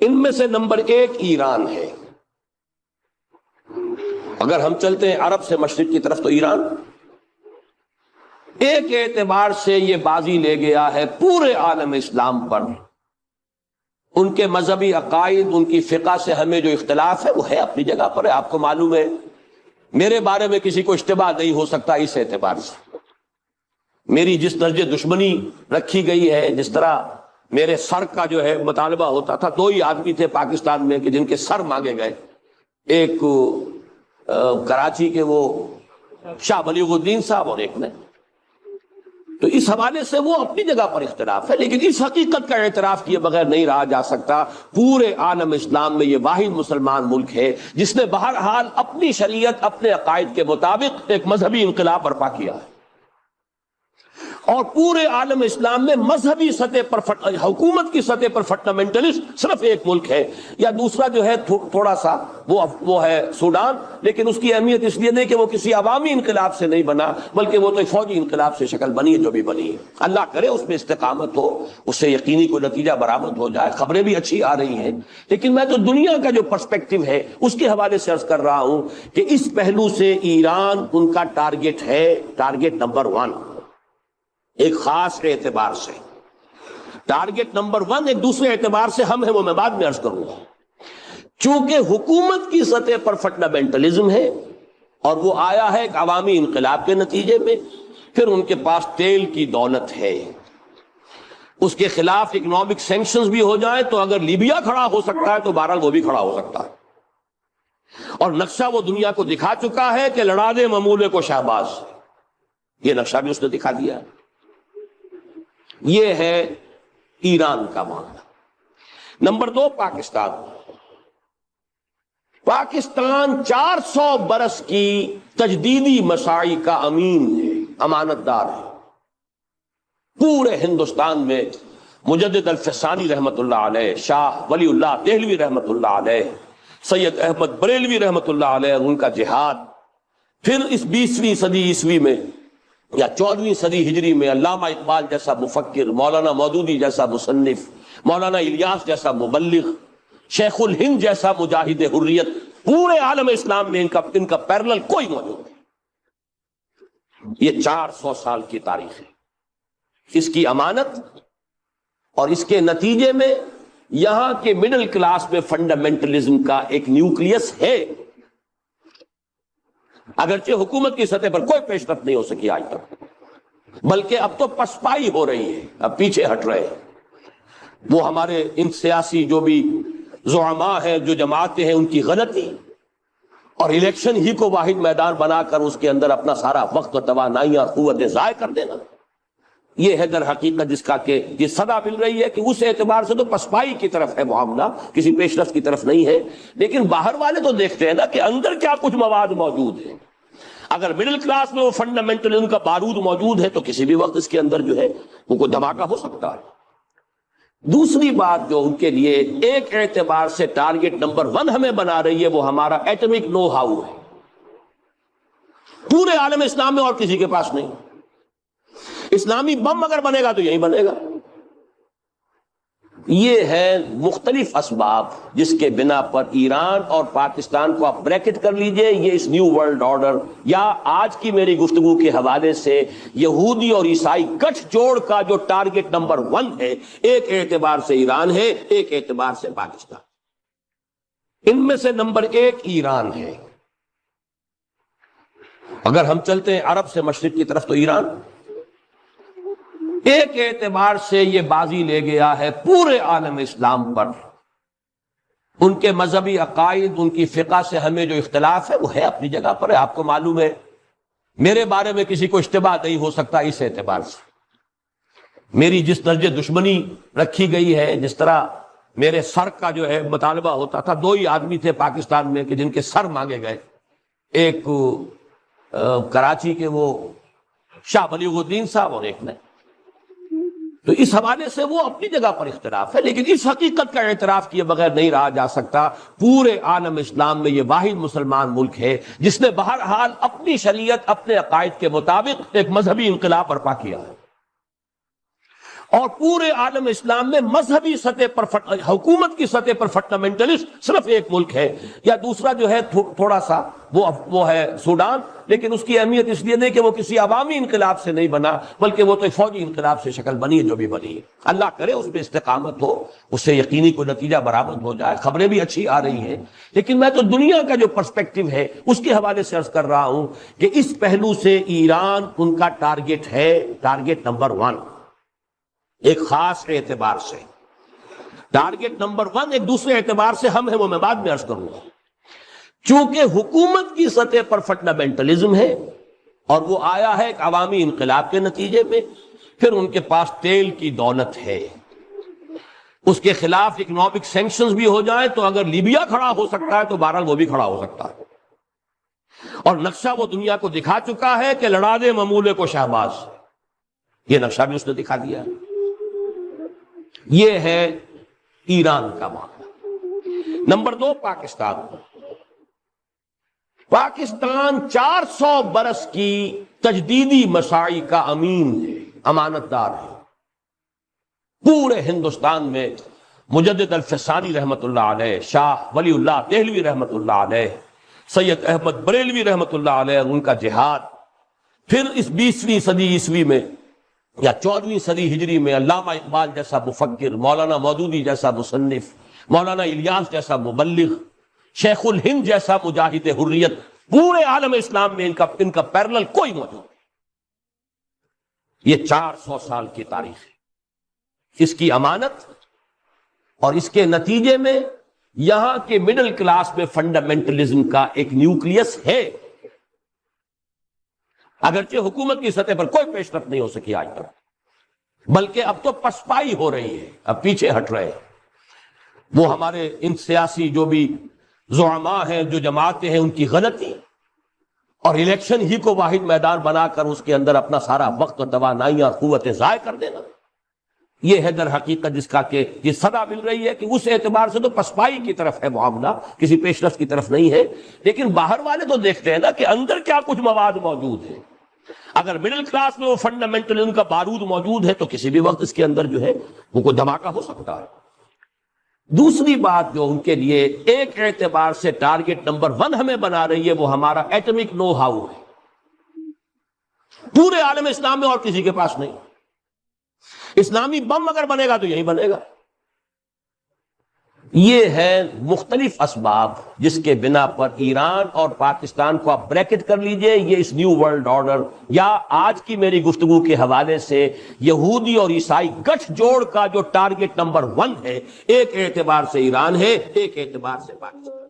ان میں سے نمبر 1 ایران ہے۔ اگر ہم چلتے ہیں عرب سے مشرق کی طرف تو ایران ایک اعتبار سے یہ بازی لے گیا ہے پورے عالم اسلام پر۔ ان کے مذہبی عقائد، ان کی فقہ سے ہمیں جو اختلاف ہے وہ ہے اپنی جگہ پر ہے۔ آپ کو معلوم ہے میرے بارے میں کسی کو اشتباہ نہیں ہو سکتا اس اعتبار سے۔ میری جس درجے دشمنی رکھی گئی ہے، جس طرح میرے سر کا جو ہے مطالبہ ہوتا تھا، 2 ہی آدمی تھے پاکستان میں کہ جن کے سر مانگے گئے، ایک کراچی کے وہ شاہ بلیغ الدین صاحب اور ایک نے، تو اس حوالے سے وہ اپنی جگہ پر اختلاف ہے، لیکن اس حقیقت کا اعتراف کیے بغیر نہیں رہا جا سکتا پورے عالم اسلام میں یہ واحد مسلمان ملک ہے جس نے بہرحال اپنی شریعت، اپنے عقائد کے مطابق ایک مذہبی انقلاب برپا کیا ہے، اور پورے عالم اسلام میں مذہبی سطح پر حکومت کی سطح پر فنڈامنٹلسٹ صرف ایک ملک ہے، یا دوسرا جو ہے تھوڑا سا وہ ہے سوڈان، لیکن اس کی اہمیت اس لیے نہیں کہ وہ کسی عوامی انقلاب سے نہیں بنا، بلکہ وہ تو ایک فوجی انقلاب سے شکل بنی ہے جو بھی بنی ہے۔ اللہ کرے اس میں استقامت ہو، اس سے یقینی کوئی نتیجہ برآمد ہو جائے۔ خبریں بھی اچھی آ رہی ہیں، لیکن میں تو دنیا کا جو پرسپیکٹو ہے اس کے حوالے سے عرض کر رہا ہوں کہ اس پہلو سے ایران ان کا ٹارگٹ ہے، ٹارگٹ نمبر 1 ایک خاص اعتبار سے۔ ٹارگٹ نمبر 1 ایک دوسرے اعتبار سے ہم ہیں، وہ میں بعد میں عرض کروں گا۔ چونکہ حکومت کی سطح پر فنڈامنٹلزم ہے اور وہ آیا ہے ایک عوامی انقلاب کے نتیجے میں، پھر ان کے پاس تیل کی دولت ہے، اس کے خلاف اکنامک سینکشنز بھی ہو جائیں تو اگر لیبیا کھڑا ہو سکتا ہے تو بہرحال وہ بھی کھڑا ہو سکتا ہے، اور نقشہ وہ دنیا کو دکھا چکا ہے کہ لڑا دے ممولے کو شہباز، یہ نقشہ بھی اس نے دکھا دیا ہے۔ یہ ہے ایران کا معاملہ۔ نمبر 2 پاکستان۔ پاکستان 400 برس کی تجدیدی مساعی کا امین ہے، امانت دار ہے۔ پورے ہندوستان میں مجدد الفسانی رحمت اللہ علیہ، شاہ ولی اللہ دہلوی رحمت اللہ علیہ، سید احمد بریلوی رحمت اللہ علیہ، ان کا جہاد، پھر اس 20ویں صدی عیسوی میں یا 14ویں صدی ہجری میں علامہ اقبال جیسا مفکر، مولانا مودودی جیسا مصنف، مولانا الیاس جیسا مبلغ، شیخ الہند جیسا مجاہد حریت، پورے عالم اسلام میں ان کا پیرلل کوئی موجود نہیں۔ یہ 400 سال کی تاریخ ہے، اس کی امانت، اور اس کے نتیجے میں یہاں کے مڈل کلاس میں فنڈامنٹلزم کا ایک نیوکلیس ہے، اگرچہ حکومت کی سطح پر کوئی پیش رفت نہیں ہو سکی آج تک، بلکہ اب تو پسپائی ہو رہی ہے، اب پیچھے ہٹ رہے ہیں۔ وہ ہمارے ان سیاسی جو بھی زعماء ہیں، جو جماعتیں ہیں، ان کی غلطی اور الیکشن ہی کو واحد میدان بنا کر اس کے اندر اپنا سارا وقت و توانائی اور قوتیں ضائع کر دینا، یہ ہے در حقیقت جس کا کہ یہ صدا مل رہی ہے کہ اس اعتبار سے تو پسپائی کی طرف ہے معاملہ، کسی پیش رفت کی طرف نہیں ہے۔ لیکن باہر والے تو دیکھتے ہیں نا کہ اندر کیا کچھ مواد موجود ہے۔ اگر مڈل کلاس میں وہ فنڈامنٹلزم کا بارود موجود ہے تو کسی بھی وقت اس کے اندر جو ہے وہ کوئی دھماکہ ہو سکتا ہے۔ دوسری بات جو ان کے لیے ایک اعتبار سے ٹارگٹ نمبر 1 ہمیں بنا رہی ہے، وہ ہمارا ایٹمک نو ہاؤ ہے، پورے عالم اسلام میں اور کسی کے پاس نہیں۔ اسلامی بم اگر بنے گا تو یہی بنے گا۔ یہ ہے مختلف اسباب جس کے بنا پر ایران اور پاکستان کو آپ بریکٹ کر لیجئے، یہ اس نیو ورلڈ آرڈر یا آج کی میری گفتگو کے حوالے سے یہودی اور عیسائی گٹھ جوڑ کا جو ٹارگٹ نمبر 1 ہے، ایک اعتبار سے ایران ہے، ایک اعتبار سے پاکستان۔ ان میں سے نمبر 1 ایران ہے۔ اگر ہم چلتے ہیں عرب سے مشرق کی طرف تو ایران ایک اعتبار سے یہ بازی لے گیا ہے پورے عالم اسلام پر۔ ان کے مذہبی عقائد، ان کی فقہ سے ہمیں جو اختلاف ہے وہ ہے اپنی جگہ پر ہے۔ آپ کو معلوم ہے میرے بارے میں کسی کو اشتباہ نہیں ہو سکتا اس اعتبار سے۔ میری جس درجے دشمنی رکھی گئی ہے، جس طرح میرے سر کا جو ہے مطالبہ ہوتا تھا، 2 ہی آدمی تھے پاکستان میں کہ جن کے سر مانگے گئے، ایک کراچی کے وہ شاہ بلیغ الدین صاحب اور ایک نے، تو اس حوالے سے وہ اپنی جگہ پر اختلاف ہے، لیکن اس حقیقت کا اعتراف کیے بغیر نہیں رہا جا سکتا پورے عالم اسلام میں یہ واحد مسلمان ملک ہے جس نے بہرحال اپنی شریعت، اپنے عقائد کے مطابق ایک مذہبی انقلاب برپا کیا ہے، اور پورے عالم اسلام میں مذہبی سطح پر حکومت کی سطح پر فنڈامنٹلسٹ صرف ایک ملک ہے، یا دوسرا جو ہے تھوڑا سا وہ ہے سوڈان، لیکن اس کی اہمیت اس لیے نہیں کہ وہ کسی عوامی انقلاب سے نہیں بنا، بلکہ وہ تو فوجی انقلاب سے شکل بنی ہے جو بھی بنی ہے۔ اللہ کرے اس پہ استقامت ہو، اس سے یقینی کوئی نتیجہ برآمد ہو جائے۔ خبریں بھی اچھی آ رہی ہیں، لیکن میں تو دنیا کا جو پرسپیکٹو ہے اس کے حوالے سے عرض کر رہا ہوں کہ اس پہلو سے ایران ان کا ٹارگٹ ہے، ٹارگٹ نمبر 1 ایک خاص اعتبار سے۔ ٹارگٹ نمبر 1 ایک دوسرے اعتبار سے ہم ہیں، وہ میں بعد میں عرض کروں گا۔ چونکہ حکومت کی سطح پر فنڈامنٹلزم ہے اور وہ آیا ہے ایک عوامی انقلاب کے نتیجے میں، پھر ان کے پاس تیل کی دولت ہے، اس کے خلاف اکنامک سینکشنز بھی ہو جائیں تو اگر لیبیا کھڑا ہو سکتا ہے تو بہرحال وہ بھی کھڑا ہو سکتا ہے، اور نقشہ وہ دنیا کو دکھا چکا ہے کہ لڑا دے ممولے کو شہباز، یہ نقشہ بھی اس نے دکھا دیا۔ یہ ہے ایران کا معاملہ۔ نمبر 2 پاکستان 400 برس کی تجدیدی مساعی کا امین ہے، امانت دار ہے۔ پورے ہندوستان میں مجدد الفسانی رحمت اللہ علیہ، شاہ ولی اللہ دہلوی رحمت اللہ علیہ، سید احمد بریلوی رحمت اللہ علیہ، ان کا جہاد، پھر اس 20ویں صدی عیسوی میں یا 14ویں صدی ہجری میں علامہ اقبال جیسا مفکر، مولانا مودودی جیسا مصنف، مولانا الیاس جیسا مبلغ، شیخ الہند جیسا مجاہد حریت، پورے عالم اسلام میں ان کا پیرلل کوئی موجود نہیں۔ یہ 400 سال کی تاریخ ہے، اس کی امانت، اور اس کے نتیجے میں یہاں کے مڈل کلاس میں فنڈامنٹلزم کا ایک نیوکلیس ہے، اگرچہ حکومت کی سطح پر کوئی پیش رفت نہیں ہو سکی آج تک، بلکہ اب تو پسپائی ہو رہی ہے، اب پیچھے ہٹ رہے ہیں۔ وہ ہمارے ان سیاسی جو بھی زعماء ہیں، جو جماعتیں ہیں، ان کی غلطی اور الیکشن ہی کو واحد میدان بنا کر اس کے اندر اپنا سارا وقت اور توانائی اور قوتیں ضائع کر دینا، یہ ہے در حقیقت جس کا کہ یہ صدا مل رہی ہے کہ اس اعتبار سے تو پسپائی کی طرف ہے معاملہ، کسی پیش رفت کی طرف نہیں ہے۔ لیکن باہر والے تو دیکھتے ہیں نا کہ اندر کیا کچھ مواد موجود ہے۔ اگر مڈل کلاس میں وہ فنڈامنٹلزم کا بارود موجود ہے تو کسی بھی وقت اس کے اندر جو ہے وہ کوئی دھماکہ ہو سکتا ہے۔ دوسری بات جو ان کے لیے ایک اعتبار سے ٹارگٹ نمبر 1 ہمیں بنا رہی ہے، وہ ہمارا ایٹمک نو ہاؤ ہے۔ پورے عالم اسلام میں اور کسی کے پاس نہیں۔ اسلامی بم اگر بنے گا تو یہی بنے گا۔ یہ ہے مختلف اسباب جس کے بنا پر ایران اور پاکستان کو آپ بریکٹ کر لیجئے، یہ اس نیو ورلڈ آرڈر یا آج کی میری گفتگو کے حوالے سے یہودی اور عیسائی گٹھ جوڑ کا جو ٹارگٹ نمبر 1 ہے، ایک اعتبار سے ایران ہے، ایک اعتبار سے پاکستان۔